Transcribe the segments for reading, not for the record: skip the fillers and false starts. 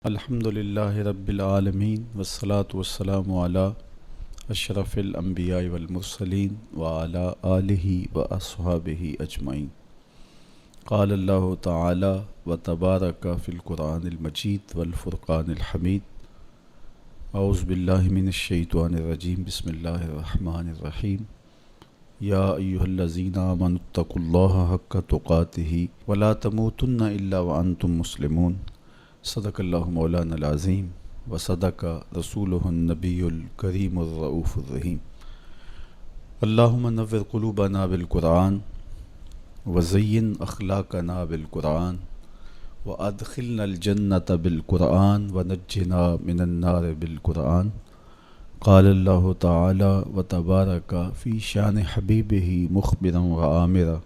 الحمد للہ رب العالمین والصلاة والسلام علی اشرف الانبیاء والمرسلین وعلی آلہ واصحابہ اجمعین۔ قال اللہ تعالی وتبارک فی القرآن المجید والفرقان الحمید۔ اعوذ باللہ من الشیطان الرجیم، بسم اللہ الرحمن الرحیم۔ یا ایہا الذین آمنوا اتقوا اللہ حق تقاتہ ولا تموتن الا وانتم مسلمون۔ صدق اللہ مولانا العظیم وصدق رسولہ النبی الکریم الرؤوف الرحیم۔ اللہم نور قلوبنا بالقرآن وزین اخلاقنا بالقرآن وادخلنا الجنۃ بالقرآن ونجنا من النار بالقرآن۔ قال اللہ تعالی وتبارک فی شان حبیبہ مخبرا وآمرا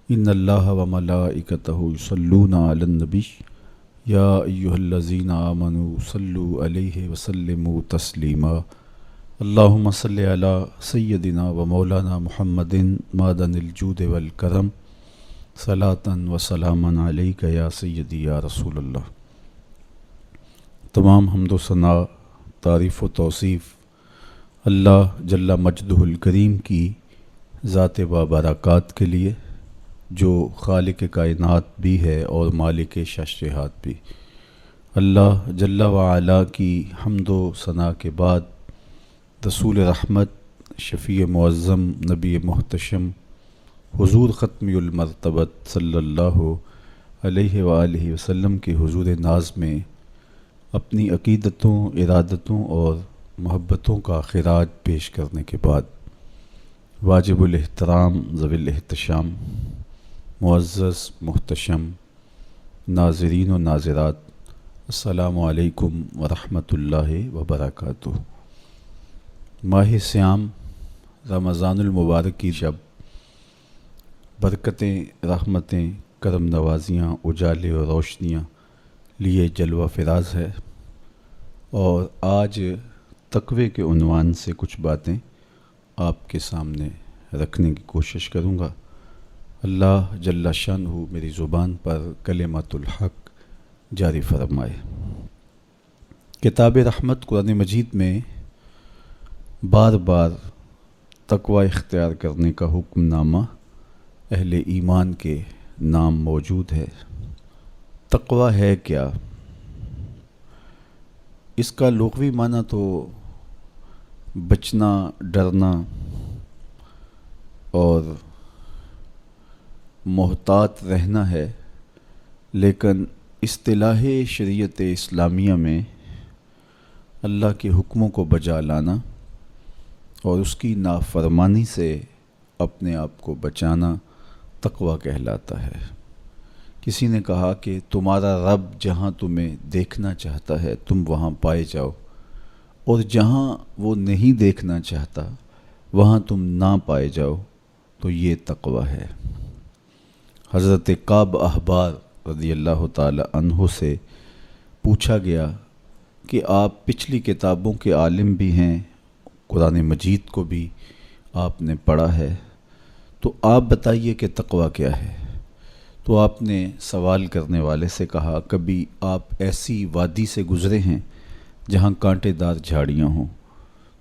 ان اللہ وملائکتہ یصلون علی النبی یا ایہا الذین آمنوا صلوا علیہ وسلموا تسلیما۔ اللہم صلی علی سیدنا و مولانا محمد معدن الجود والکرم صلاۃ و سلاما علیک یا سیدی یا رسول اللہ۔ تمام حمد و ثنا، تعریف و توصیف اللہ جل مجدہ الکریم کی ذات بابرکات کے لیے، جو خالق کائنات بھی ہے اور مالک ششرہات بھی۔ اللہ جل وعلا کی حمد و ثنا کے بعد رسول رحمت، شفیع معظم، نبی محتشم حضور ختمی المرتبت صلی اللہ علیہ وآلہ وسلم کے حضور ناز میں اپنی عقیدتوں، ارادتوں اور محبتوں کا خراج پیش کرنے کے بعد، واجب الاحترام ذوی الاحتشام معزز محتشم ناظرین و ناظرات، السلام علیکم ورحمۃ اللہ وبرکاتہ۔ ماہ صیام رمضان المبارک کی شب برکتیں، رحمتیں، کرم نوازیاں، اجالے اور روشنیاں لیے جلوہ فراز ہے، اور آج تقوی کے عنوان سے کچھ باتیں آپ کے سامنے رکھنے کی کوشش کروں گا۔ اللہ جل شانہ میری زبان پر کلمۃ الحق جاری فرمائے۔ کتاب رحمت قرآن مجید میں بار بار تقوی اختیار کرنے کا حکم نامہ اہل ایمان کے نام موجود ہے۔ تقوی ہے کیا؟ اس کا لغوی معنی تو بچنا، ڈرنا اور محتاط رہنا ہے، لیکن اصطلاح شریعت اسلامیہ میں اللہ کے حکموں کو بجا لانا اور اس کی نافرمانی سے اپنے آپ کو بچانا تقوی کہلاتا ہے۔ کسی نے کہا کہ تمہارا رب جہاں تمہیں دیکھنا چاہتا ہے تم وہاں پائے جاؤ، اور جہاں وہ نہیں دیکھنا چاہتا وہاں تم نہ پائے جاؤ، تو یہ تقوی ہے۔ حضرت کعب احبار رضی اللہ تعالی عنہ سے پوچھا گیا کہ آپ پچھلی کتابوں کے عالم بھی ہیں، قرآن مجید کو بھی آپ نے پڑھا ہے، تو آپ بتائیے کہ تقوی کیا ہے؟ تو آپ نے سوال کرنے والے سے کہا، کبھی آپ ایسی وادی سے گزرے ہیں جہاں کانٹے دار جھاڑیاں ہوں؟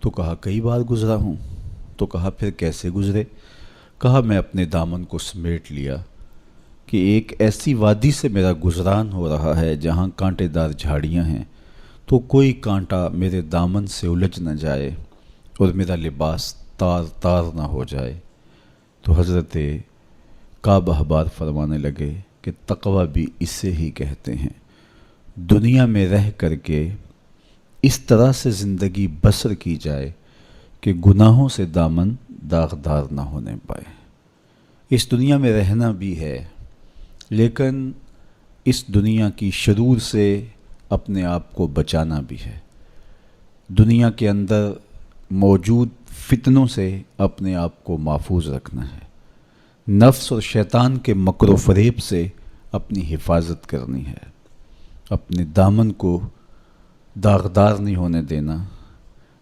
تو کہا کئی بار گزرا ہوں۔ تو کہا پھر کیسے گزرے؟ کہا میں اپنے دامن کو سمیٹ لیا کہ ایک ایسی وادی سے میرا گزران ہو رہا ہے جہاں کانٹے دار جھاڑیاں ہیں، تو کوئی کانٹا میرے دامن سے الجھ نہ جائے اور میرا لباس تار تار نہ ہو جائے۔ تو حضرت کعب احبار فرمانے لگے کہ تقوی بھی اسے ہی کہتے ہیں، دنیا میں رہ کر کے اس طرح سے زندگی بسر کی جائے کہ گناہوں سے دامن داغدار نہ ہونے پائے۔ اس دنیا میں رہنا بھی ہے، لیکن اس دنیا کی شرور سے اپنے آپ کو بچانا بھی ہے۔ دنیا کے اندر موجود فتنوں سے اپنے آپ کو محفوظ رکھنا ہے، نفس اور شیطان کے مکر و فریب سے اپنی حفاظت کرنی ہے، اپنے دامن کو داغدار نہیں ہونے دینا،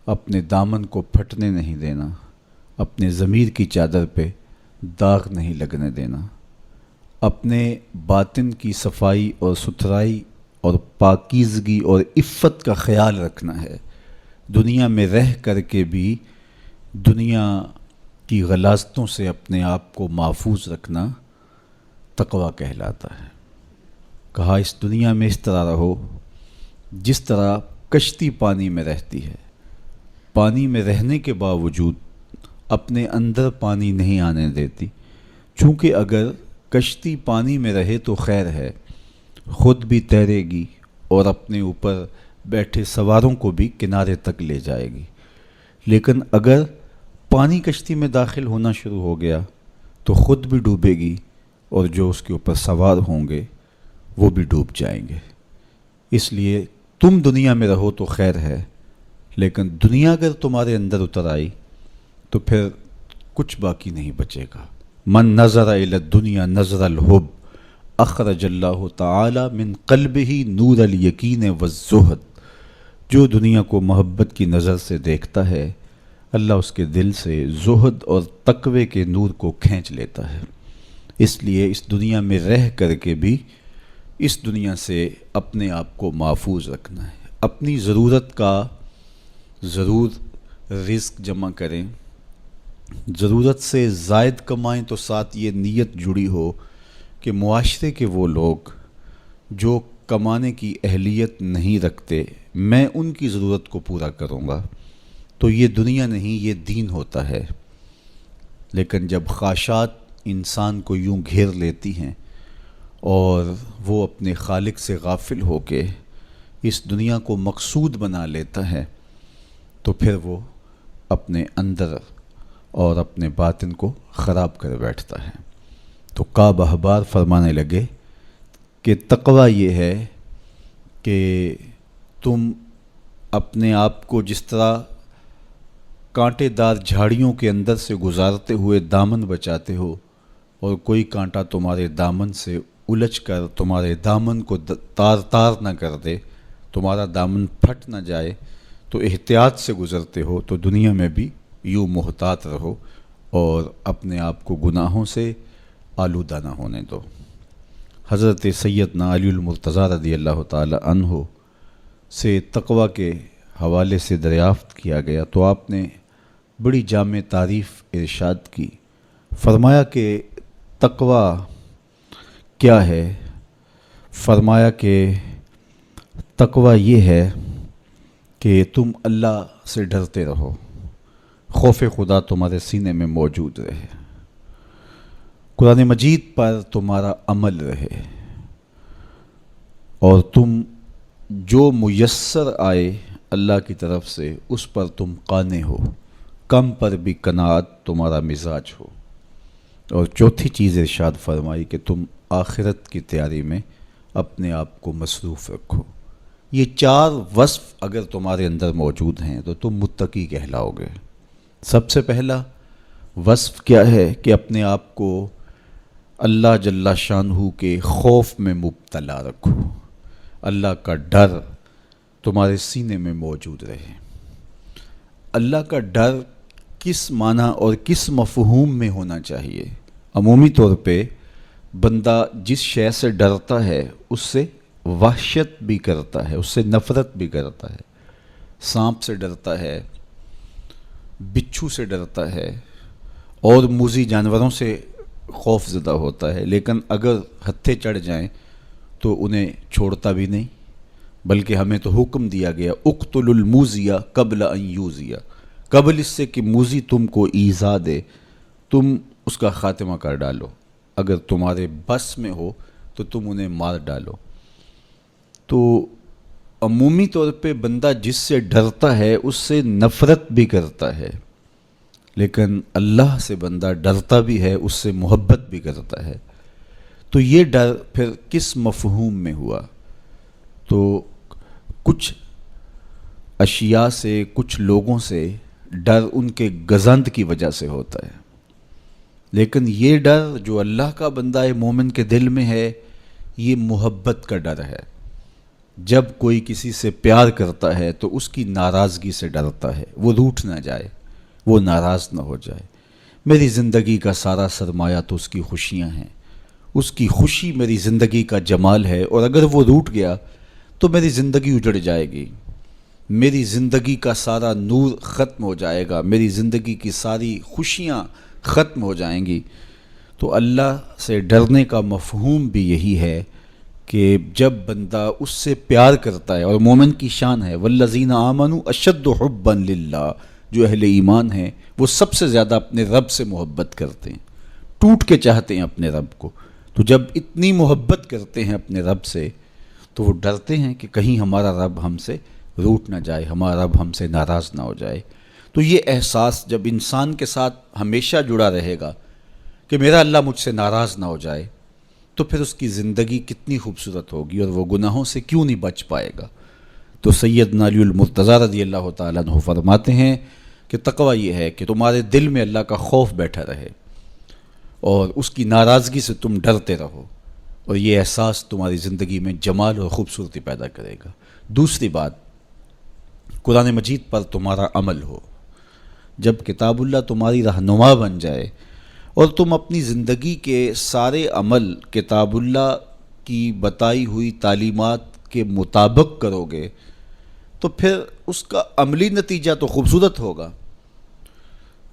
اپنے دامن کو پھٹنے نہیں دینا، اپنے ضمیر کی چادر پہ داغ نہیں لگنے دینا، اپنے باطن کی صفائی اور ستھرائی اور پاکیزگی اور عفت کا خیال رکھنا ہے۔ دنیا میں رہ کر کے بھی دنیا کی غلاظتوں سے اپنے آپ کو محفوظ رکھنا تقویٰ کہلاتا ہے۔ کہا اس دنیا میں اس طرح رہو جس طرح کشتی پانی میں رہتی ہے، پانی میں رہنے کے باوجود اپنے اندر پانی نہیں آنے دیتی، چونکہ اگر کشتی پانی میں رہے تو خیر ہے، خود بھی تیرے گی اور اپنے اوپر بیٹھے سواروں کو بھی کنارے تک لے جائے گی، لیکن اگر پانی کشتی میں داخل ہونا شروع ہو گیا تو خود بھی ڈوبے گی اور جو اس کے اوپر سوار ہوں گے وہ بھی ڈوب جائیں گے۔ اس لیے تم دنیا میں رہو تو خیر ہے، لیکن دنیا اگر تمہارے اندر اتر آئی تو پھر کچھ باقی نہیں بچے گا۔ من نظر الی الدنیا نظر الحب اخرج اللہ تعالی من قلبہ نور الیقین والزہد۔ جو دنیا کو محبت کی نظر سے دیکھتا ہے، اللہ اس کے دل سے زہد اور تقوی کے نور کو کھینچ لیتا ہے۔ اس لیے اس دنیا میں رہ کر کے بھی اس دنیا سے اپنے آپ کو محفوظ رکھنا ہے۔ اپنی ضرورت کا ضرور رزق جمع کریں، ضرورت سے زائد کمائیں تو ساتھ یہ نیت جڑی ہو کہ معاشرے کے وہ لوگ جو کمانے کی اہلیت نہیں رکھتے میں ان کی ضرورت کو پورا کروں گا، تو یہ دنیا نہیں یہ دین ہوتا ہے۔ لیکن جب خواہشات انسان کو یوں گھیر لیتی ہیں اور وہ اپنے خالق سے غافل ہو کے اس دنیا کو مقصود بنا لیتا ہے تو پھر وہ اپنے اندر اور اپنے باطن کو خراب کر بیٹھتا ہے۔ تو کعب احبار فرمانے لگے کہ تقویٰ یہ ہے کہ تم اپنے آپ کو جس طرح کانٹے دار جھاڑیوں کے اندر سے گزارتے ہوئے دامن بچاتے ہو اور کوئی کانٹا تمہارے دامن سے الجھ کر تمہارے دامن کو تار تار نہ کر دے، تمہارا دامن پھٹ نہ جائے، تو احتیاط سے گزرتے ہو، تو دنیا میں بھی یوں محتاط رہو اور اپنے آپ کو گناہوں سے آلودہ نہ ہونے دو۔ حضرت سیدنا علی المرتضیٰ رضی اللہ تعالی عنہ سے تقویٰ کے حوالے سے دریافت کیا گیا تو آپ نے بڑی جامع تعریف ارشاد کی۔ فرمایا کہ تقویٰ کیا ہے؟ فرمایا کہ تقویٰ یہ ہے کہ تم اللہ سے ڈرتے رہو، خوف خدا تمہارے سینے میں موجود رہے، قرآن مجید پر تمہارا عمل رہے، اور تم جو میسر آئے اللہ کی طرف سے اس پر تم قانع ہو، کم پر بھی قناعت تمہارا مزاج ہو، اور چوتھی چیز ارشاد فرمائی کہ تم آخرت کی تیاری میں اپنے آپ کو مصروف رکھو۔ یہ چار وصف اگر تمہارے اندر موجود ہیں تو تم متقی کہلاؤ گے۔ سب سے پہلا وصف کیا ہے کہ اپنے آپ کو اللہ جل شانہ کے خوف میں مبتلا رکھو، اللہ کا ڈر تمہارے سینے میں موجود رہے۔ اللہ کا ڈر کس معنی اور کس مفہوم میں ہونا چاہیے؟ عمومی طور پہ بندہ جس شے سے ڈرتا ہے اس سے وحشت بھی کرتا ہے، اس سے نفرت بھی کرتا ہے۔ سانپ سے ڈرتا ہے، بچھو سے ڈرتا ہے اور موذی جانوروں سے خوف زدہ ہوتا ہے، لیکن اگر ہتھے چڑھ جائیں تو انہیں چھوڑتا بھی نہیں، بلکہ ہمیں تو حکم دیا گیا اقتل الموذی قبل ان یوذی، قبل اس سے کہ موذی تم کو ایذا دے تم اس کا خاتمہ کر ڈالو، اگر تمہارے بس میں ہو تو تم انہیں مار ڈالو۔ تو عمومی طور پہ بندہ جس سے ڈرتا ہے اس سے نفرت بھی کرتا ہے، لیکن اللہ سے بندہ ڈرتا بھی ہے، اس سے محبت بھی کرتا ہے۔ تو یہ ڈر پھر کس مفہوم میں ہوا؟ تو کچھ اشیاء سے، کچھ لوگوں سے ڈر ان کے گزند کی وجہ سے ہوتا ہے، لیکن یہ ڈر جو اللہ کا بندہ مومن کے دل میں ہے یہ محبت کا ڈر ہے۔ جب کوئی کسی سے پیار کرتا ہے تو اس کی ناراضگی سے ڈرتا ہے، وہ روٹھ نہ جائے، وہ ناراض نہ ہو جائے۔ میری زندگی کا سارا سرمایہ تو اس کی خوشیاں ہیں، اس کی خوشی میری زندگی کا جمال ہے، اور اگر وہ روٹھ گیا تو میری زندگی اجڑ جائے گی، میری زندگی کا سارا نور ختم ہو جائے گا، میری زندگی کی ساری خوشیاں ختم ہو جائیں گی۔ تو اللہ سے ڈرنے کا مفہوم بھی یہی ہے کہ جب بندہ اس سے پیار کرتا ہے، اور مومن کی شان ہے والذین آمنوا اشد حبا للہ، جو اہل ایمان ہیں وہ سب سے زیادہ اپنے رب سے محبت کرتے ہیں، ٹوٹ کے چاہتے ہیں اپنے رب کو۔ تو جب اتنی محبت کرتے ہیں اپنے رب سے تو وہ ڈرتے ہیں کہ کہیں ہمارا رب ہم سے روٹ نہ جائے، ہمارا رب ہم سے ناراض نہ ہو جائے۔ تو یہ احساس جب انسان کے ساتھ ہمیشہ جڑا رہے گا کہ میرا اللہ مجھ سے ناراض نہ ہو جائے، تو پھر اس کی زندگی کتنی خوبصورت ہوگی اور وہ گناہوں سے کیوں نہیں بچ پائے گا۔ تو سیدنا علی المرتضیٰ رضی اللہ تعالیٰ عنہ فرماتے ہیں کہ تقویٰ یہ ہے کہ تمہارے دل میں اللہ کا خوف بیٹھا رہے اور اس کی ناراضگی سے تم ڈرتے رہو، اور یہ احساس تمہاری زندگی میں جمال اور خوبصورتی پیدا کرے گا۔ دوسری بات، قرآن مجید پر تمہارا عمل ہو۔ جب کتاب اللہ تمہاری رہنما بن جائے اور تم اپنی زندگی کے سارے عمل کتاب اللہ کی بتائی ہوئی تعلیمات کے مطابق کرو گے تو پھر اس کا عملی نتیجہ تو خوبصورت ہوگا۔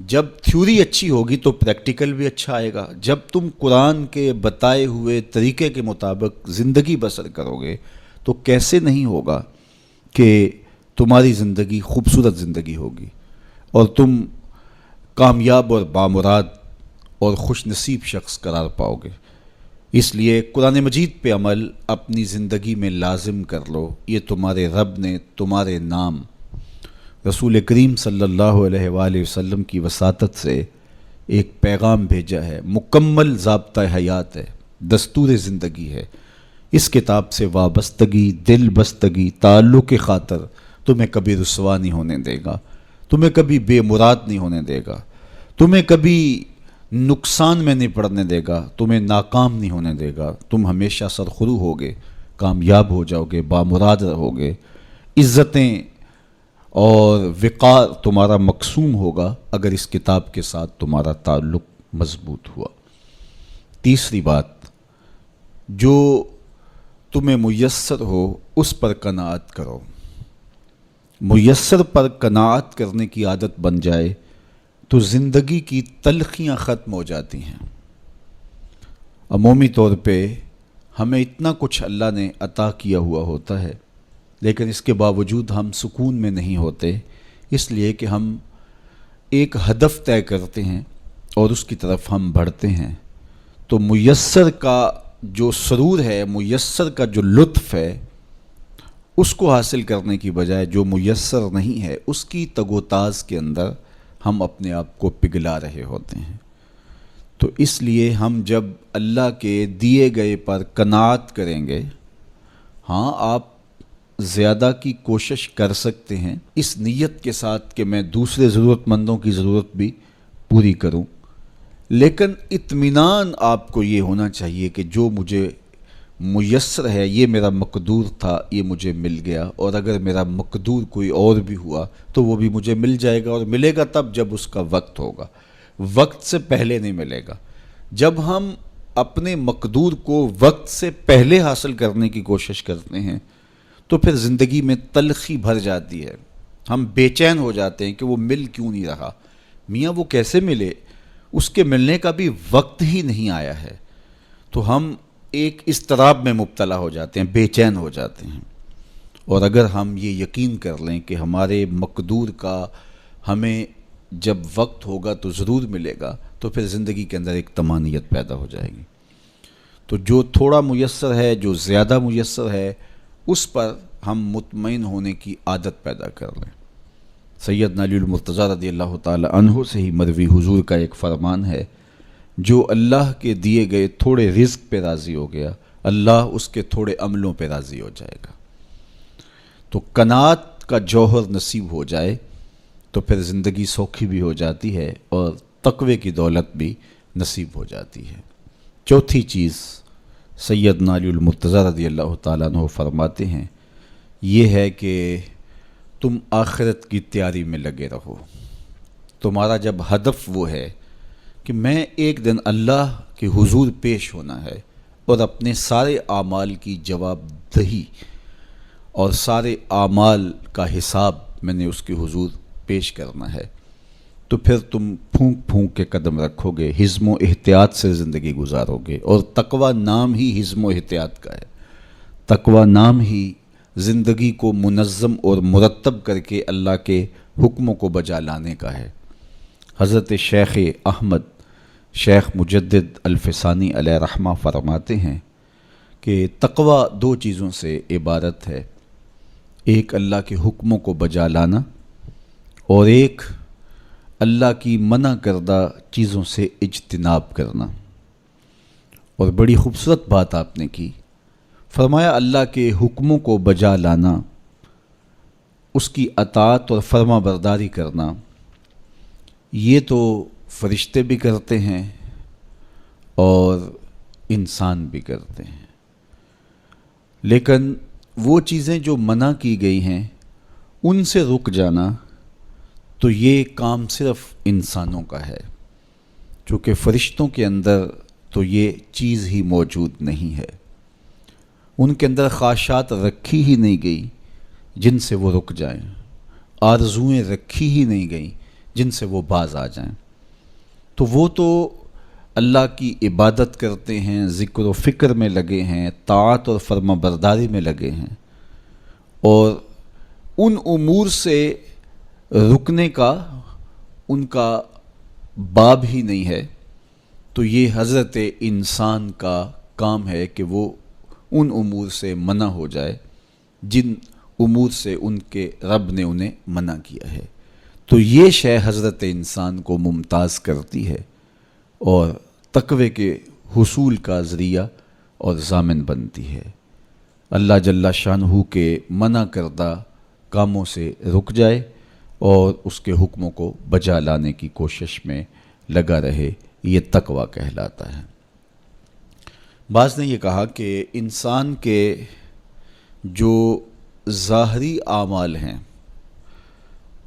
جب تھیوری اچھی ہوگی تو پریکٹیکل بھی اچھا آئے گا۔ جب تم قرآن کے بتائے ہوئے طریقے کے مطابق زندگی بسر کرو گے تو کیسے نہیں ہوگا کہ تمہاری زندگی خوبصورت زندگی ہوگی اور تم کامیاب اور بامراد اور خوش نصیب شخص قرار پاؤ گے۔ اس لیے قرآن مجید پہ عمل اپنی زندگی میں لازم کر لو۔ یہ تمہارے رب نے تمہارے نام رسول کریم صلی اللہ علیہ وآلہ وسلم کی وساطت سے ایک پیغام بھیجا ہے، مکمل ضابطہ حیات ہے، دستور زندگی ہے۔ اس کتاب سے وابستگی، دل بستگی، تعلق کی خاطر تمہیں کبھی رسوا نہیں ہونے دے گا، تمہیں کبھی بے مراد نہیں ہونے دے گا، تمہیں کبھی نقصان میں نہیں پڑنے دے گا، تمہیں ناکام نہیں ہونے دے گا۔ تم ہمیشہ سرخرو ہوگے، کامیاب ہو جاؤ گے، بامراد رہو گے، عزتیں اور وقار تمہارا مقسوم ہوگا اگر اس کتاب کے ساتھ تمہارا تعلق مضبوط ہوا۔ تیسری بات، جو تمہیں میسر ہو اس پر قناعت کرو۔ میسر پر قناعت کرنے کی عادت بن جائے تو زندگی کی تلخیاں ختم ہو جاتی ہیں۔ عمومی طور پہ ہمیں اتنا کچھ اللہ نے عطا کیا ہوا ہوتا ہے لیکن اس کے باوجود ہم سکون میں نہیں ہوتے، اس لیے کہ ہم ایک ہدف طے کرتے ہیں اور اس کی طرف ہم بڑھتے ہیں۔ تو میسر کا جو سرور ہے، میسر کا جو لطف ہے، اس کو حاصل کرنے کی بجائے جو میسر نہیں ہے اس کی تگ و تاز کے اندر ہم اپنے آپ کو پگھلا رہے ہوتے ہیں۔ تو اس لیے ہم جب اللہ کے دیے گئے پر قناعت کریں گے، ہاں آپ زیادہ کی کوشش کر سکتے ہیں اس نیت کے ساتھ کہ میں دوسرے ضرورت مندوں کی ضرورت بھی پوری کروں، لیکن اطمینان آپ کو یہ ہونا چاہیے کہ جو مجھے میسر ہے، یہ میرا مقدور تھا، یہ مجھے مل گیا، اور اگر میرا مقدور کوئی اور بھی ہوا تو وہ بھی مجھے مل جائے گا، اور ملے گا تب جب اس کا وقت ہوگا، وقت سے پہلے نہیں ملے گا۔ جب ہم اپنے مقدور کو وقت سے پہلے حاصل کرنے کی کوشش کرتے ہیں تو پھر زندگی میں تلخی بھر جاتی ہے، ہم بے چین ہو جاتے ہیں کہ وہ مل کیوں نہیں رہا، میاں وہ کیسے ملے، اس کے ملنے کا بھی وقت ہی نہیں آیا ہے۔ تو ہم ایک اضطراب میں مبتلا ہو جاتے ہیں، بے چین ہو جاتے ہیں۔ اور اگر ہم یہ یقین کر لیں کہ ہمارے مقدور کا ہمیں جب وقت ہوگا تو ضرور ملے گا، تو پھر زندگی کے اندر ایک طمانینت پیدا ہو جائے گی۔ تو جو تھوڑا میسر ہے، جو زیادہ میسر ہے، اس پر ہم مطمئن ہونے کی عادت پیدا کر لیں۔ سیدنا علی المرتضیٰ رضی اللہ تعالی عنہ سے ہی مروی حضور کا ایک فرمان ہے، جو اللہ کے دیے گئے تھوڑے رزق پہ راضی ہو گیا، اللہ اس کے تھوڑے عملوں پہ راضی ہو جائے گا۔ تو قناعت کا جوہر نصیب ہو جائے تو پھر زندگی سوکھی بھی ہو جاتی ہے اور تقوی کی دولت بھی نصیب ہو جاتی ہے۔ چوتھی چیز سیدنا علی المرتضیٰ رضی اللہ تعالیٰ عنہ فرماتے ہیں، یہ ہے کہ تم آخرت کی تیاری میں لگے رہو۔ تمہارا جب ہدف وہ ہے کہ میں ایک دن اللہ کے حضور پیش ہونا ہے اور اپنے سارے اعمال کی جواب دہی اور سارے اعمال کا حساب میں نے اس کے حضور پیش کرنا ہے، تو پھر تم پھونک پھونک کے قدم رکھو گے، حزم و احتیاط سے زندگی گزارو گے۔ اور تقوی نام ہی حزم و احتیاط کا ہے، تقوی نام ہی زندگی کو منظم اور مرتب کر کے اللہ کے حکموں کو بجا لانے کا ہے۔ حضرت شیخ احمد شیخ مجدد الفسانی علیہ رحمہ فرماتے ہیں کہ تقوی دو چیزوں سے عبارت ہے، ایک اللہ کے حکموں کو بجا لانا اور ایک اللہ کی منع کردہ چیزوں سے اجتناب کرنا۔ اور بڑی خوبصورت بات آپ نے کی، فرمایا اللہ کے حکموں کو بجا لانا، اس کی اطاعت اور فرما برداری کرنا، یہ تو فرشتے بھی کرتے ہیں اور انسان بھی کرتے ہیں، لیکن وہ چیزیں جو منع کی گئی ہیں ان سے رک جانا تو یہ کام صرف انسانوں کا ہے، چونکہ فرشتوں کے اندر تو یہ چیز ہی موجود نہیں ہے، ان کے اندر خواہشات رکھی ہی نہیں گئی جن سے وہ رک جائیں، آرزوئیں رکھی ہی نہیں گئیں جن سے وہ باز آ جائیں۔ تو وہ تو اللہ کی عبادت کرتے ہیں، ذکر و فکر میں لگے ہیں، طاعت اور فرما برداری میں لگے ہیں، اور ان امور سے رکنے کا ان کا باب ہی نہیں ہے، تو یہ حضرت انسان کا کام ہے کہ وہ ان امور سے منع ہو جائے جن امور سے ان کے رب نے انہیں منع کیا ہے۔ تو یہ شے حضرت انسان کو ممتاز کرتی ہے اور تقوی کے حصول کا ذریعہ اور ضامن بنتی ہے۔ اللہ جل شانہ کے منع کردہ کاموں سے رک جائے اور اس کے حکموں کو بجا لانے کی کوشش میں لگا رہے، یہ تقوی کہلاتا ہے۔ بعض نے یہ کہا کہ انسان کے جو ظاہری اعمال ہیں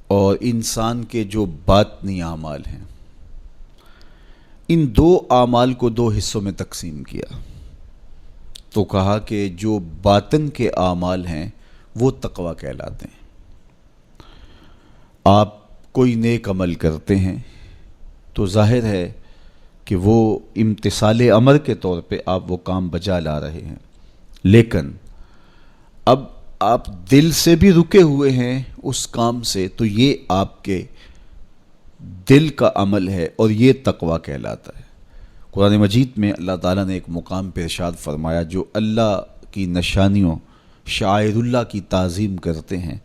اور انسان کے جو باطنی اعمال ہیں، ان دو اعمال کو دو حصوں میں تقسیم کیا، تو کہا کہ جو باطن کے اعمال ہیں وہ تقوی کہلاتے ہیں۔ آپ کوئی نیک عمل کرتے ہیں تو ظاہر ہے کہ وہ امتثال امر کے طور پہ آپ وہ کام بجا لا رہے ہیں، لیکن اب آپ دل سے بھی رکے ہوئے ہیں اس کام سے، تو یہ آپ کے دل کا عمل ہے اور یہ تقوی کہلاتا ہے۔ قرآن مجید میں اللہ تعالیٰ نے ایک مقام پہ ارشاد فرمایا، جو اللہ کی نشانیوں شعائر اللہ کی تعظیم کرتے ہیں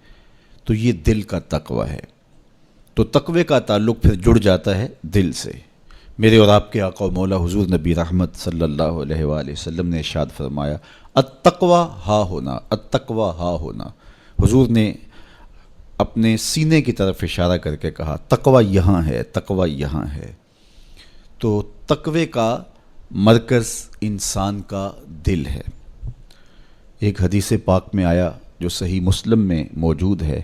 تو یہ دل کا تقوی ہے۔ تو تقوی کا تعلق پھر جڑ جاتا ہے دل سے۔ میرے اور آپ کے آقا و مولا حضور نبی رحمت صلی اللہ علیہ وآلہ وسلم نے ارشاد فرمایا، التقوی ہا ہونا، التقوی ہا ہونا۔ حضور نے اپنے سینے کی طرف اشارہ کر کے کہا تقوی یہاں ہے، تقوی یہاں ہے۔ تو تقوی کا مرکز انسان کا دل ہے۔ ایک حدیث پاک میں آیا جو صحیح مسلم میں موجود ہے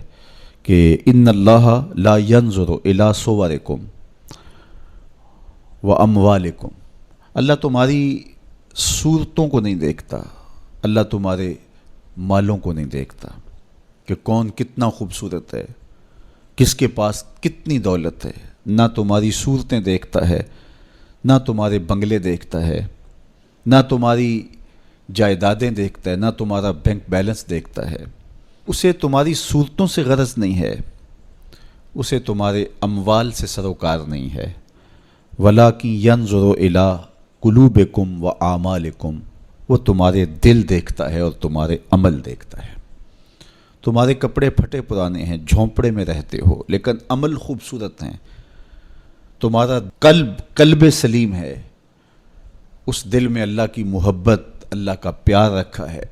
کہ ان اللہ لا ينظر الى صورکم واموالکم، اللہ تمہاری صورتوں کو نہیں دیکھتا، اللہ تمہارے مالوں کو نہیں دیکھتا کہ کون کتنا خوبصورت ہے، کس کے پاس کتنی دولت ہے، نہ تمہاری صورتیں دیکھتا ہے، نہ تمہارے بنگلے دیکھتا ہے، نہ تمہاری جائیدادیں دیکھتا ہے، نہ تمہارا بینک بیلنس دیکھتا ہے۔ اسے تمہاری صورتوں سے غرض نہیں ہے، اسے تمہارے اموال سے سروکار نہیں ہے۔ وَلَٰكِن يَنظُرُ إِلَىٰ قُلُوبِكُمْ وَأَعْمَالِكُمْ، وہ تمہارے دل دیکھتا ہے اور تمہارے عمل دیکھتا ہے۔ تمہارے کپڑے پھٹے پرانے ہیں، جھونپڑے میں رہتے ہو، لیکن عمل خوبصورت ہیں۔ تمہارا قلب سلیم ہے، اس دل میں اللہ کی محبت، اللہ کا پیار رکھا ہے،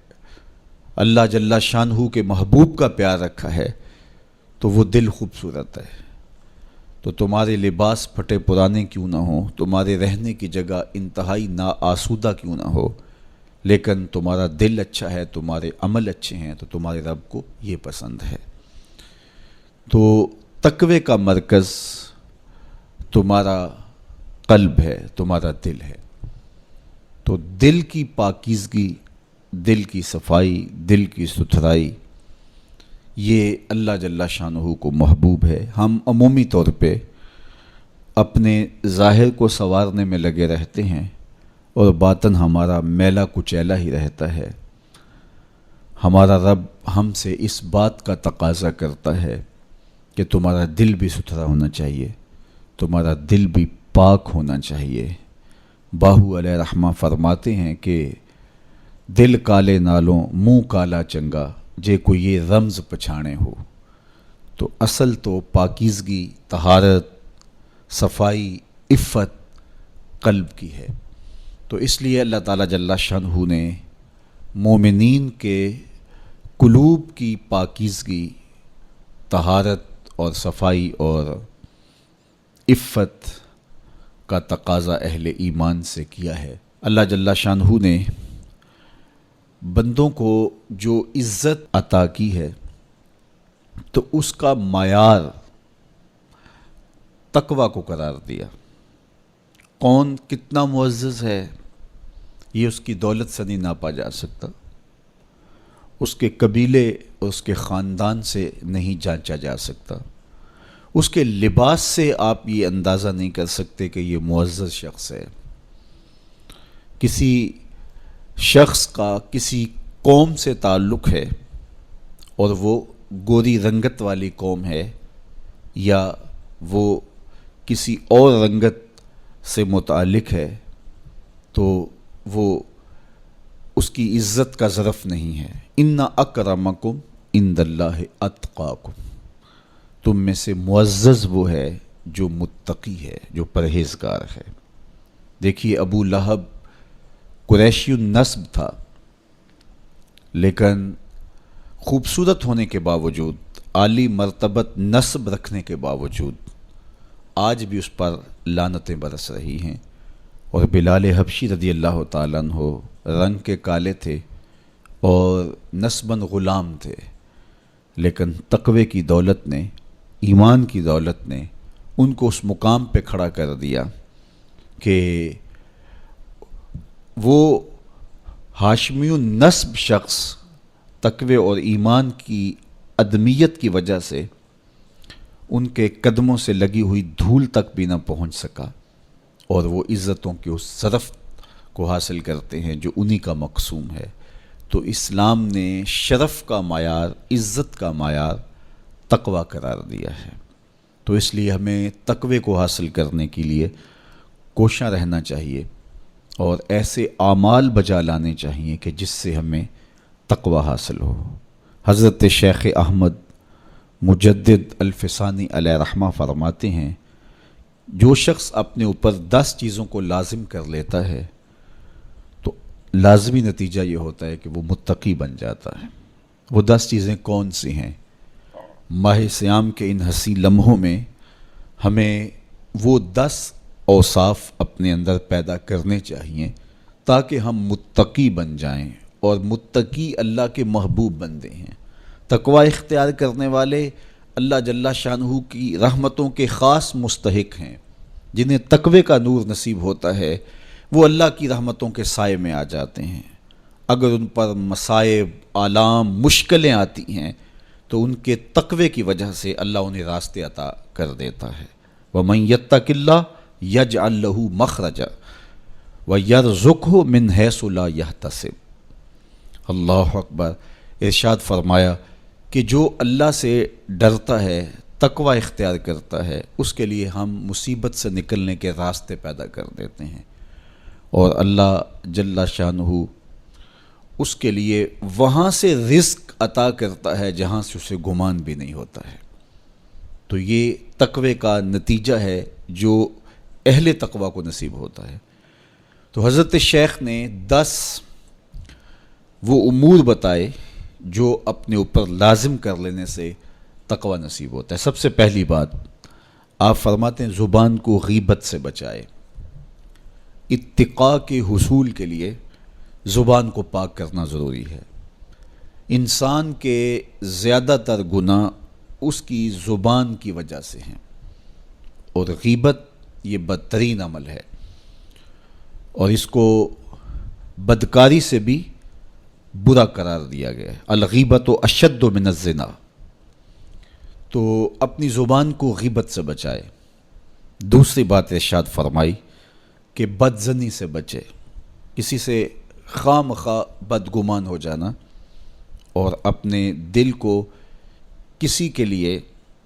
اللہ جل شانہ کے محبوب کا پیار رکھا ہے، تو وہ دل خوبصورت ہے۔ تو تمہارے لباس پھٹے پرانے کیوں نہ ہوں، تمہارے رہنے کی جگہ انتہائی ناآسودہ کیوں نہ ہو، لیکن تمہارا دل اچھا ہے، تمہارے عمل اچھے ہیں، تو تمہارے رب کو یہ پسند ہے۔ تو تقوی کا مرکز تمہارا قلب ہے، تمہارا دل ہے۔ تو دل کی پاکیزگی، دل کی صفائی، دل کی ستھرائی، یہ اللہ جل شانہ کو محبوب ہے۔ ہم عمومی طور پہ اپنے ظاہر کو سنوارنے میں لگے رہتے ہیں اور باطن ہمارا میلا کچیلا ہی رہتا ہے۔ ہمارا رب ہم سے اس بات کا تقاضا کرتا ہے کہ تمہارا دل بھی ستھرا ہونا چاہیے، تمہارا دل بھی پاک ہونا چاہیے۔ باہو علیہ رحمہ فرماتے ہیں کہ دل کالے نالوں منہ کالا چنگا، جے کو یہ رمز پچھانے ہو۔ تو اصل تو پاکیزگی، طہارت، صفائی، عفت قلب کی ہے۔ تو اس لیے اللہ تعالیٰ جل شانہ نے مومنین کے قلوب کی پاکیزگی، طہارت اور صفائی اور عفت کا تقاضا اہل ایمان سے کیا ہے۔ اللہ جل شانہ نے بندوں کو جو عزت عطا کی ہے تو اس کا معیار تقوی کو قرار دیا۔ کون کتنا معزز ہے یہ اس کی دولت سے نہیں ناپا جا سکتا، اس کے قبیلے اور اس کے خاندان سے نہیں جانچا جا سکتا، اس کے لباس سے آپ یہ اندازہ نہیں کر سکتے کہ یہ معزز شخص ہے۔ کسی شخص کا کسی قوم سے تعلق ہے اور وہ گوری رنگت والی قوم ہے یا وہ کسی اور رنگت سے متعلق ہے تو وہ اس کی عزت کا ظرف نہیں ہے۔ ان اکرمکم عند اللہ اتقاکم، تم میں سے معزز وہ ہے جو متقی ہے، جو پرہیزگار ہے۔ دیکھیے ابو لہب قریشی النسب تھا، لیکن خوبصورت ہونے کے باوجود، عالی مرتبت نسب رکھنے کے باوجود آج بھی اس پر لعنتیں برس رہی ہیں۔ اور بلال حبشی رضی اللہ تعالیٰ عنہ رنگ کے کالے تھے اور نسباً غلام تھے، لیکن تقوی کی دولت نے، ایمان کی دولت نے ان کو اس مقام پہ کھڑا کر دیا کہ وہ ہاشمی النسب شخص تقوی اور ایمان کی عدمیت کی وجہ سے ان کے قدموں سے لگی ہوئی دھول تک بھی نہ پہنچ سکا، اور وہ عزتوں کے اس شرف کو حاصل کرتے ہیں جو انہی کا مقسوم ہے۔ تو اسلام نے شرف کا معیار، عزت کا معیار تقوی قرار دیا ہے۔ تو اس لیے ہمیں تقوی کو حاصل کرنے کے لیے کوشاں رہنا چاہیے اور ایسے اعمال بجا لانے چاہیے کہ جس سے ہمیں تقوی حاصل ہو۔ حضرت شیخ احمد مجدد الفسانی علیہ رحمہ فرماتے ہیں، جو شخص اپنے اوپر 10 چیزوں کو لازم کر لیتا ہے تو لازمی نتیجہ یہ ہوتا ہے کہ وہ متقی بن جاتا ہے۔ وہ 10 چیزیں کون سی ہیں؟ ماہ صیام کے ان حسین لمحوں میں ہمیں وہ 10 اوصاف اپنے اندر پیدا کرنے چاہیے تاکہ ہم متقی بن جائیں، اور متقی اللہ کے محبوب بندے ہیں۔ تقوی اختیار کرنے والے اللہ جل شانہ کی رحمتوں کے خاص مستحق ہیں۔ جنہیں تقوی کا نور نصیب ہوتا ہے وہ اللہ کی رحمتوں کے سائے میں آ جاتے ہیں۔ اگر ان پر مصائب، آلام، مشکلیں آتی ہیں تو ان کے تقوی کی وجہ سے اللہ انہیں راستے عطا کر دیتا ہے۔ وَمَن يَتَّقِ اللَّهَ يَجْعَل لَّهُ مَخْرَجًا وَيَرْزُقْهُ مِنْ حَيْثُ لَا يَحْتَسِبُ۔ اللہ اکبر۔ ارشاد فرمایا کہ جو اللہ سے ڈرتا ہے، تقوی اختیار کرتا ہے، اس کے لیے ہم مصیبت سے نکلنے کے راستے پیدا کر دیتے ہیں، اور اللہ جل شانہ اس کے لیے وہاں سے رزق عطا کرتا ہے جہاں سے اسے گمان بھی نہیں ہوتا ہے۔ تو یہ تقوی کا نتیجہ ہے جو اہل تقوی کو نصیب ہوتا ہے۔ تو حضرت شیخ نے 10 وہ امور بتائے جو اپنے اوپر لازم کر لینے سے تقوی نصیب ہوتا ہے۔ سب سے پہلی بات آپ فرماتے ہیں زبان کو غیبت سے بچائے۔ اتقاء کے حصول کے لیے زبان کو پاک کرنا ضروری ہے۔ انسان کے زیادہ تر گناہ اس کی زبان کی وجہ سے ہیں، اور غیبت یہ بدترین عمل ہے، اور اس کو بدکاری سے بھی برا قرار دیا گیا ہے۔ الغیبت اشد من الزنا، تو اپنی زبان کو غیبت سے بچائے۔ دوسری بات ارشاد فرمائی کہ بدظنی سے بچے، کسی سے خواہ مخواہ بدگمان ہو جانا اور اپنے دل کو کسی کے لیے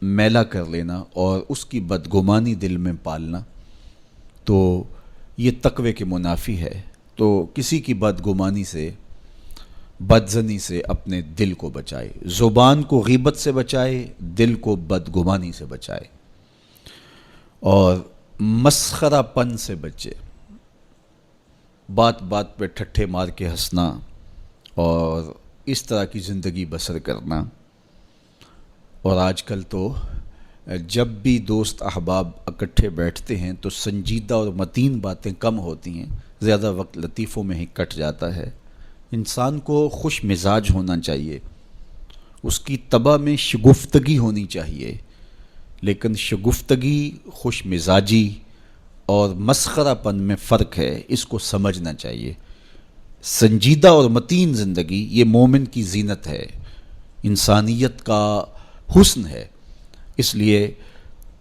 میلا کر لینا اور اس کی بدگمانی دل میں پالنا، تو یہ تقوی کے منافی ہے۔ تو کسی کی بدگمانی سے، بدظنی سے اپنے دل کو بچائے، زبان کو غیبت سے بچائے، دل کو بدگمانی سے بچائے، اور مسخرہ پن سے بچے، بات بات پہ ٹھٹھے مار کے ہنسنا اور اس طرح کی زندگی بسر کرنا۔ اور آج کل تو جب بھی دوست احباب اکٹھے بیٹھتے ہیں تو سنجیدہ اور متین باتیں کم ہوتی ہیں، زیادہ وقت لطیفوں میں ہی کٹ جاتا ہے۔ انسان کو خوش مزاج ہونا چاہیے، اس کی طبع میں شگفتگی ہونی چاہیے، لیکن شگفتگی، خوش مزاجی اور مسخرہ پن میں فرق ہے، اس کو سمجھنا چاہیے۔ سنجیدہ اور متین زندگی یہ مومن کی زینت ہے، انسانیت کا حسن ہے۔ اس لیے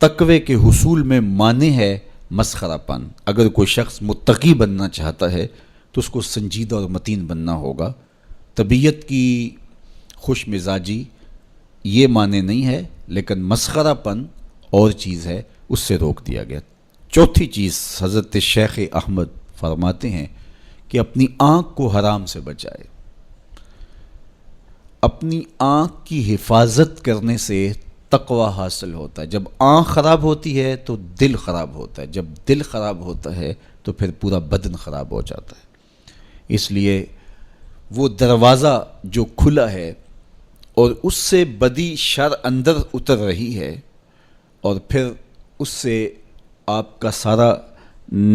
تقوی کے حصول میں مانع ہے مسخرہ پن۔ اگر کوئی شخص متقی بننا چاہتا ہے تو اس کو سنجیدہ اور متین بننا ہوگا۔ طبیعت کی خوش مزاجی یہ معنی نہیں ہے، لیکن مسخرہ پن اور چیز ہے، اس سے روک دیا گیا۔ چوتھی چیز حضرت شیخ احمد فرماتے ہیں کہ اپنی آنکھ کو حرام سے بچائے۔ اپنی آنکھ کی حفاظت کرنے سے تقوی حاصل ہوتا ہے۔ جب آنکھ خراب ہوتی ہے تو دل خراب ہوتا ہے، جب دل خراب ہوتا ہے تو پھر پورا بدن خراب ہو جاتا ہے۔ اس لیے وہ دروازہ جو کھلا ہے اور اس سے بدی شر اندر اتر رہی ہے اور پھر اس سے آپ کا سارا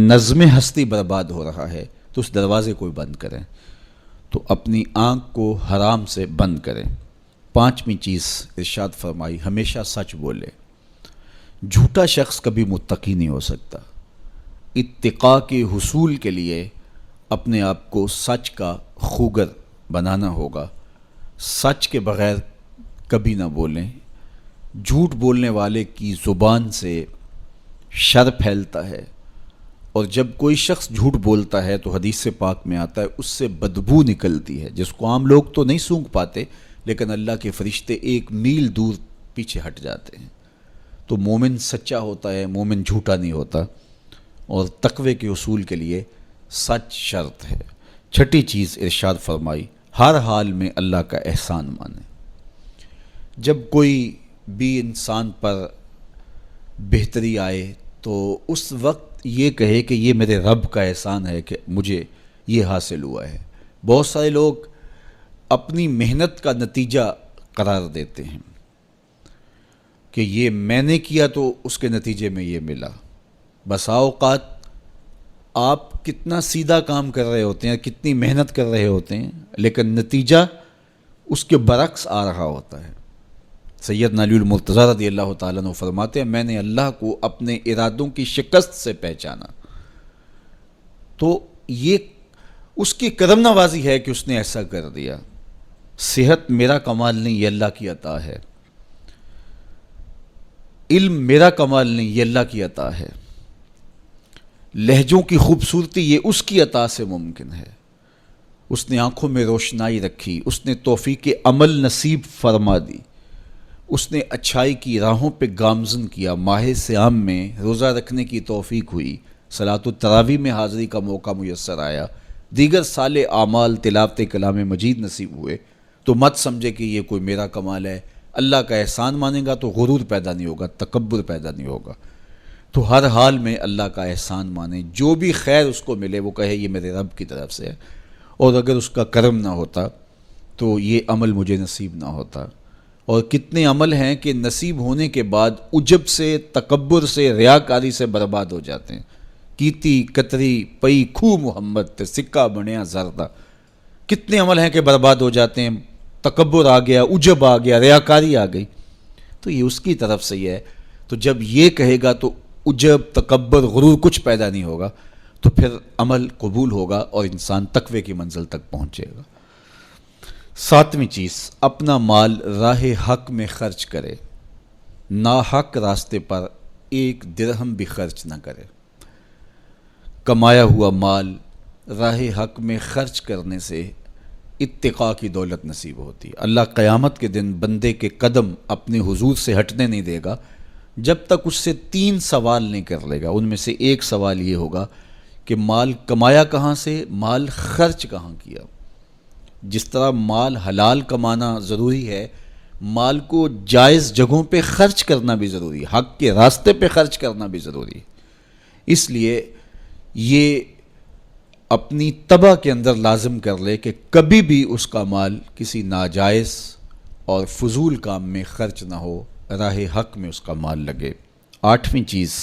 نظم ہستی برباد ہو رہا ہے، تو اس دروازے کو بند کریں، تو اپنی آنکھ کو حرام سے بند کریں۔ پانچویں چیز ارشاد فرمائی، ہمیشہ سچ بولے۔ جھوٹا شخص کبھی متقی نہیں ہو سکتا۔ اتقاء کے حصول کے لیے اپنے آپ کو سچ کا خوگر بنانا ہوگا۔ سچ کے بغیر کبھی نہ بولیں۔ جھوٹ بولنے والے کی زبان سے شر پھیلتا ہے، اور جب کوئی شخص جھوٹ بولتا ہے تو حدیث پاک میں آتا ہے اس سے بدبو نکلتی ہے، جس کو عام لوگ تو نہیں سونگھ پاتے، لیکن اللہ کے فرشتے 1 میل دور پیچھے ہٹ جاتے ہیں۔ تو مومن سچا ہوتا ہے، مومن جھوٹا نہیں ہوتا، اور تقوی کے اصول کے لیے سچ شرط ہے۔ چھٹی چیز ارشاد فرمائی، ہر حال میں اللہ کا احسان مانے۔ جب کوئی بھی انسان پر بہتری آئے تو اس وقت یہ کہے کہ یہ میرے رب کا احسان ہے کہ مجھے یہ حاصل ہوا ہے۔ بہت سارے لوگ اپنی محنت کا نتیجہ قرار دیتے ہیں کہ یہ میں نے کیا تو اس کے نتیجے میں یہ ملا۔ بسا اوقات آپ کتنا سیدھا کام کر رہے ہوتے ہیں، کتنی محنت کر رہے ہوتے ہیں، لیکن نتیجہ اس کے برعکس آ رہا ہوتا ہے۔ سیدنا علی المرتضیٰ رضی اللہ تعالیٰ عنہ فرماتے ہیں، میں نے اللہ کو اپنے ارادوں کی شکست سے پہچانا، تو یہ اس کی کرم نوازی ہے کہ اس نے ایسا کر دیا۔ صحت میرا کمال نہیں، یہ اللہ کی عطا ہے۔ علم میرا کمال نہیں، یہ اللہ کی عطا ہے۔ لہجوں کی خوبصورتی یہ اس کی عطا سے ممکن ہے۔ اس نے آنکھوں میں روشنائی رکھی، اس نے توفیق عمل نصیب فرما دی، اس نے اچھائی کی راہوں پہ گامزن کیا۔ ماہ صیام میں روزہ رکھنے کی توفیق ہوئی، صلاۃ التراویح میں حاضری کا موقع میسر آیا، دیگر صالح اعمال تلاوت کلام مجید نصیب ہوئے، تو مت سمجھے کہ یہ کوئی میرا کمال ہے۔ اللہ کا احسان مانے گا تو غرور پیدا نہیں ہوگا، تکبر پیدا نہیں ہوگا۔ تو ہر حال میں اللہ کا احسان مانے، جو بھی خیر اس کو ملے وہ کہے یہ میرے رب کی طرف سے ہے، اور اگر اس کا کرم نہ ہوتا تو یہ عمل مجھے نصیب نہ ہوتا۔ اور کتنے عمل ہیں کہ نصیب ہونے کے بعد عجب سے، تکبر سے، ریاکاری سے برباد ہو جاتے ہیں۔ کیتی کتری پئی کھو محمد تے سکہ بنیا زردہ، کتنے عمل ہیں کہ برباد ہو جاتے ہیں، تکبر آ گیا، عجب آ گیا، ریاکاری آ گئی، تو یہ اس کی طرف سے ہی ہے۔ تو جب یہ کہے گا تو عجب، تکبر، غرور کچھ پیدا نہیں ہوگا، تو پھر عمل قبول ہوگا اور انسان تقوی کی منزل تک پہنچے گا۔ ساتویں چیز، اپنا مال راہ حق میں خرچ کرے۔ ناحق راستے پر ایک درہم بھی خرچ نہ کرے۔ کمایا ہوا مال راہ حق میں خرچ کرنے سے اتقاء کی دولت نصیب ہوتی ہے۔ اللہ قیامت کے دن بندے کے قدم اپنے حضور سے ہٹنے نہیں دے گا جب تک اس سے 3 سوال نہیں کر لے گا۔ ان میں سے ایک سوال یہ ہوگا کہ مال کمایا کہاں سے، مال خرچ کہاں کیا۔ جس طرح مال حلال کمانا ضروری ہے، مال کو جائز جگہوں پہ خرچ کرنا بھی ضروری ہے، حق کے راستے پہ خرچ کرنا بھی ضروری ہے۔ اس لیے یہ اپنی طبع کے اندر لازم کر لے کہ کبھی بھی اس کا مال کسی ناجائز اور فضول کام میں خرچ نہ ہو، راہ حق میں اس کا مال لگے۔ 8ویں چیز،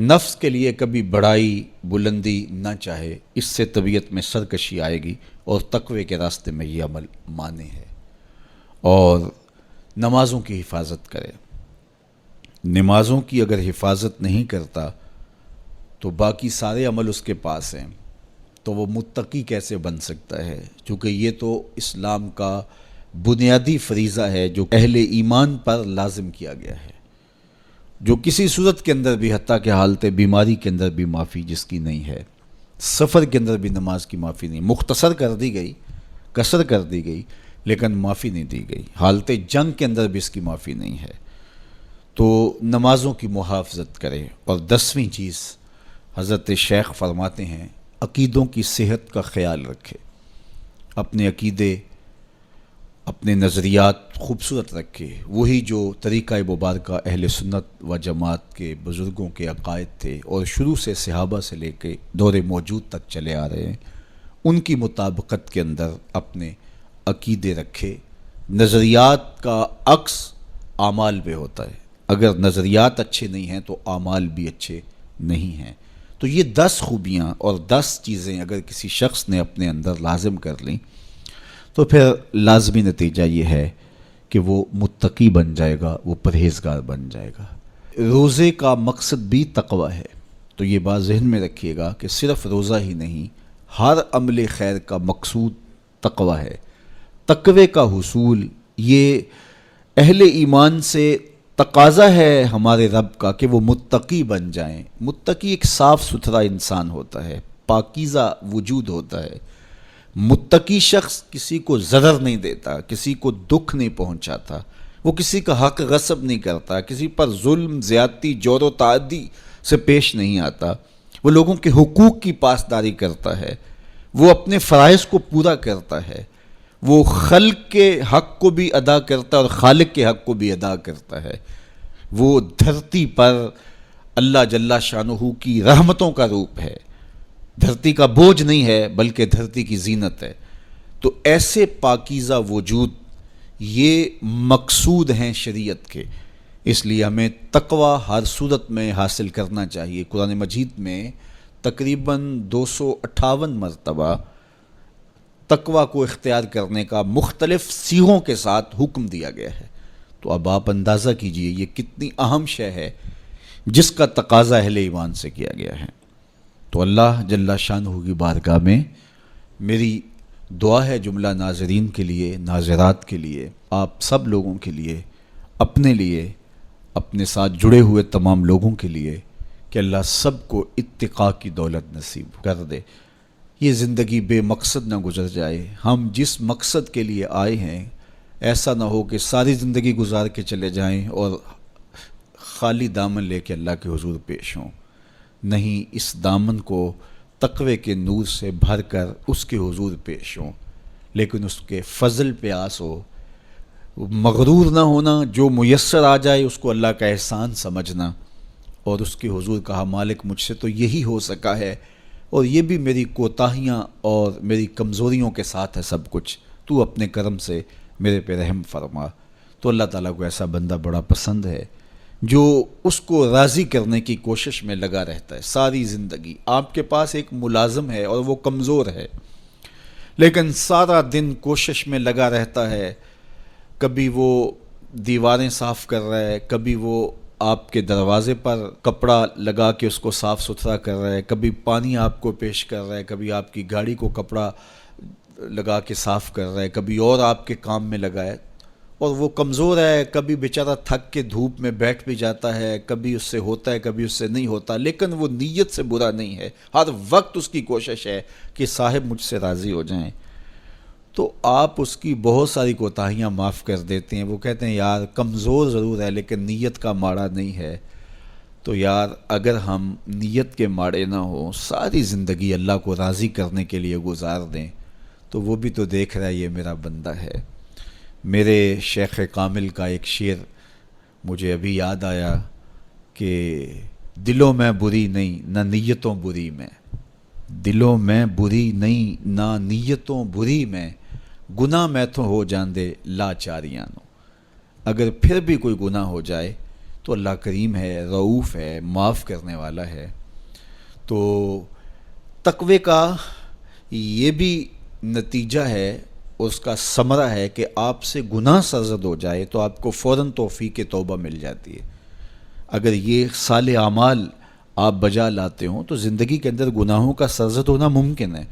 نفس کے لیے کبھی بڑائی بلندی نہ چاہے، اس سے طبیعت میں سرکشی آئے گی اور تقوی کے راستے میں یہ عمل مانے ہے۔ اور نمازوں کی حفاظت کرے۔ نمازوں کی اگر حفاظت نہیں کرتا تو باقی سارے عمل اس کے پاس ہیں، تو وہ متقی کیسے بن سکتا ہے؟ چونکہ یہ تو اسلام کا بنیادی فریضہ ہے جو اہل ایمان پر لازم کیا گیا ہے، جو کسی صورت کے اندر بھی، حتیٰ کہ حالت بیماری کے اندر بھی معافی جس کی نہیں ہے، سفر کے اندر بھی نماز کی معافی نہیں، مختصر کر دی گئی، قصر کر دی گئی، لیکن معافی نہیں دی گئی۔ حالت جنگ کے اندر بھی اس کی معافی نہیں ہے۔ تو نمازوں کی محافظت کرے۔ اور 10ویں چیز، حضرت شیخ فرماتے ہیں عقیدوں کی صحت کا خیال رکھے، اپنے عقیدے، اپنے نظریات خوبصورت رکھے، وہی جو طریقہ مبارکہ اہل سنت و جماعت کے بزرگوں کے عقائد تھے اور شروع سے صحابہ سے لے کے دور موجود تک چلے آ رہے ہیں، ان کی مطابقت کے اندر اپنے عقیدے رکھے۔ نظریات کا عکس اعمال پہ ہوتا ہے، اگر نظریات اچھے نہیں ہیں تو اعمال بھی اچھے نہیں ہیں۔ تو یہ 10 خوبیاں اور 10 چیزیں اگر کسی شخص نے اپنے اندر لازم کر لیں تو پھر لازمی نتیجہ یہ ہے کہ وہ متقی بن جائے گا، وہ پرہیزگار بن جائے گا۔ روزے کا مقصد بھی تقوی ہے، تو یہ بات ذہن میں رکھیے گا کہ صرف روزہ ہی نہیں، ہر عمل خیر کا مقصود تقوی ہے۔ تقوی کا حصول یہ اہل ایمان سے تقاضا ہے ہمارے رب کا کہ وہ متقی بن جائیں۔ متقی ایک صاف ستھرا انسان ہوتا ہے، پاکیزہ وجود ہوتا ہے۔ متقی شخص کسی کو ضرر نہیں دیتا، کسی کو دکھ نہیں پہنچاتا، وہ کسی کا حق غصب نہیں کرتا، کسی پر ظلم، زیادتی، جور و تعدی سے پیش نہیں آتا، وہ لوگوں کے حقوق کی پاسداری کرتا ہے، وہ اپنے فرائض کو پورا کرتا ہے، وہ خلق کے حق کو بھی ادا کرتا ہے اور خالق کے حق کو بھی ادا کرتا ہے، وہ دھرتی پر اللہ جل شانہ کی رحمتوں کا روپ ہے، دھرتی کا بوجھ نہیں ہے بلکہ دھرتی کی زینت ہے۔ تو ایسے پاکیزہ وجود یہ مقصود ہیں شریعت کے، اس لیے ہمیں تقوی ہر صورت میں حاصل کرنا چاہیے۔ قرآن مجید میں تقریباً 258 مرتبہ تقوی کو اختیار کرنے کا مختلف صیغوں کے ساتھ حکم دیا گیا ہے۔ تو اب آپ اندازہ کیجئے یہ کتنی اہم شے ہے جس کا تقاضا اہل ایمان سے کیا گیا ہے۔ تو اللہ جل شانہ کی بارگاہ میں میری دعا ہے جملہ ناظرین کے لیے، ناظرات کے لیے، آپ سب لوگوں کے لیے، اپنے لیے، اپنے ساتھ جڑے ہوئے تمام لوگوں کے لیے کہ اللہ سب کو اتقاء کی دولت نصیب کر دے۔ یہ زندگی بے مقصد نہ گزر جائے۔ ہم جس مقصد کے لیے آئے ہیں ایسا نہ ہو کہ ساری زندگی گزار کے چلے جائیں اور خالی دامن لے کے اللہ کے حضور پیش ہوں۔ نہیں، اس دامن کو تقوی کے نور سے بھر کر اس کے حضور پیش ہوں، لیکن اس کے فضل پہ آس ہو، مغرور نہ ہونا، جو میسر آ جائے اس کو اللہ کا احسان سمجھنا، اور اس کے حضور کہا مالک مجھ سے تو یہی ہو سکا ہے، اور یہ بھی میری کوتاہیاں اور میری کمزوریوں کے ساتھ ہے سب کچھ، تو اپنے کرم سے میرے پہ رحم فرما۔ تو اللہ تعالیٰ کو ایسا بندہ بڑا پسند ہے جو اس کو راضی کرنے کی کوشش میں لگا رہتا ہے ساری زندگی۔ آپ کے پاس ایک ملازم ہے اور وہ کمزور ہے، لیکن سارا دن کوشش میں لگا رہتا ہے، کبھی وہ دیواریں صاف کر رہا ہے، کبھی وہ آپ کے دروازے پر کپڑا لگا کے اس کو صاف ستھرا کر رہا ہے، کبھی پانی آپ کو پیش کر رہا ہے، کبھی آپ کی گاڑی کو کپڑا لگا کے صاف کر رہا ہے، کبھی اور آپ کے کام میں لگا ہے، اور وہ کمزور ہے، کبھی بیچارہ تھک کے دھوپ میں بیٹھ بھی جاتا ہے، کبھی اس سے ہوتا ہے کبھی اس سے نہیں ہوتا، لیکن وہ نیت سے برا نہیں ہے، ہر وقت اس کی کوشش ہے کہ صاحب مجھ سے راضی ہو جائیں، تو آپ اس کی بہت ساری کوتاہیاں معاف کر دیتے ہیں۔ وہ کہتے ہیں یار کمزور ضرور ہے لیکن نیت کا ماڑا نہیں ہے۔ تو یار اگر ہم نیت کے ماڑے نہ ہوں، ساری زندگی اللہ کو راضی کرنے کے لیے گزار دیں، تو وہ بھی تو دیکھ رہا ہے یہ میرا بندہ ہے۔ میرے شیخ کامل کا ایک شعر مجھے ابھی یاد آیا کہ دلوں میں بری نہیں نہ نیتوں بری میں، دلوں میں بری نہیں نہ نیتوں بری میں، گناہ میں تو ہو جاندے لاچاریاں نو۔ اگر پھر بھی کوئی گناہ ہو جائے تو اللہ کریم ہے، رؤوف ہے، معاف کرنے والا ہے۔ تو تقوی کا یہ بھی نتیجہ ہے، اس کا ثمرہ ہے کہ آپ سے گناہ سرزد ہو جائے تو آپ کو فوراً توفیق توبہ مل جاتی ہے۔ اگر یہ صالح اعمال آپ بجا لاتے ہوں تو زندگی کے اندر گناہوں کا سرزد ہونا ممکن ہے،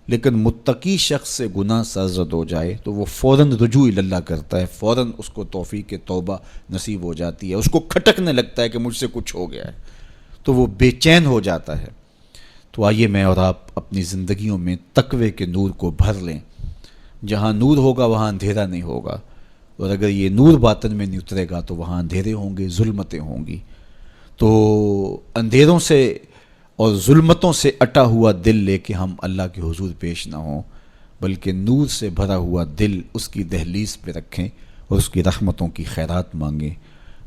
لیکن متقی شخص سے گناہ سرزد ہو جائے تو وہ فوراً رجوع اللہ کرتا ہے، فوراً اس کو توفیق توبہ نصیب ہو جاتی ہے، اس کو کھٹکنے لگتا ہے کہ مجھ سے کچھ ہو گیا ہے، تو وہ بے چین ہو جاتا ہے۔ تو آئیے میں اور آپ اپنی زندگیوں میں تقوی کے نور کو بھر لیں۔ جہاں نور ہوگا وہاں اندھیرا نہیں ہوگا، اور اگر یہ نور باطن میں نہیں اترے گا تو وہاں اندھیرے ہوں گے، ظلمتیں ہوں گی۔ تو اندھیروں سے اور ظلمتوں سے اٹا ہوا دل لے کے ہم اللہ کے حضور پیش نہ ہوں، بلکہ نور سے بھرا ہوا دل اس کی دہلیز پہ رکھیں اور اس کی رحمتوں کی خیرات مانگیں۔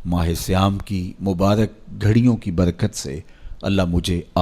ماہ سیام کی مبارک گھڑیوں کی برکت سے اللہ مجھے آپ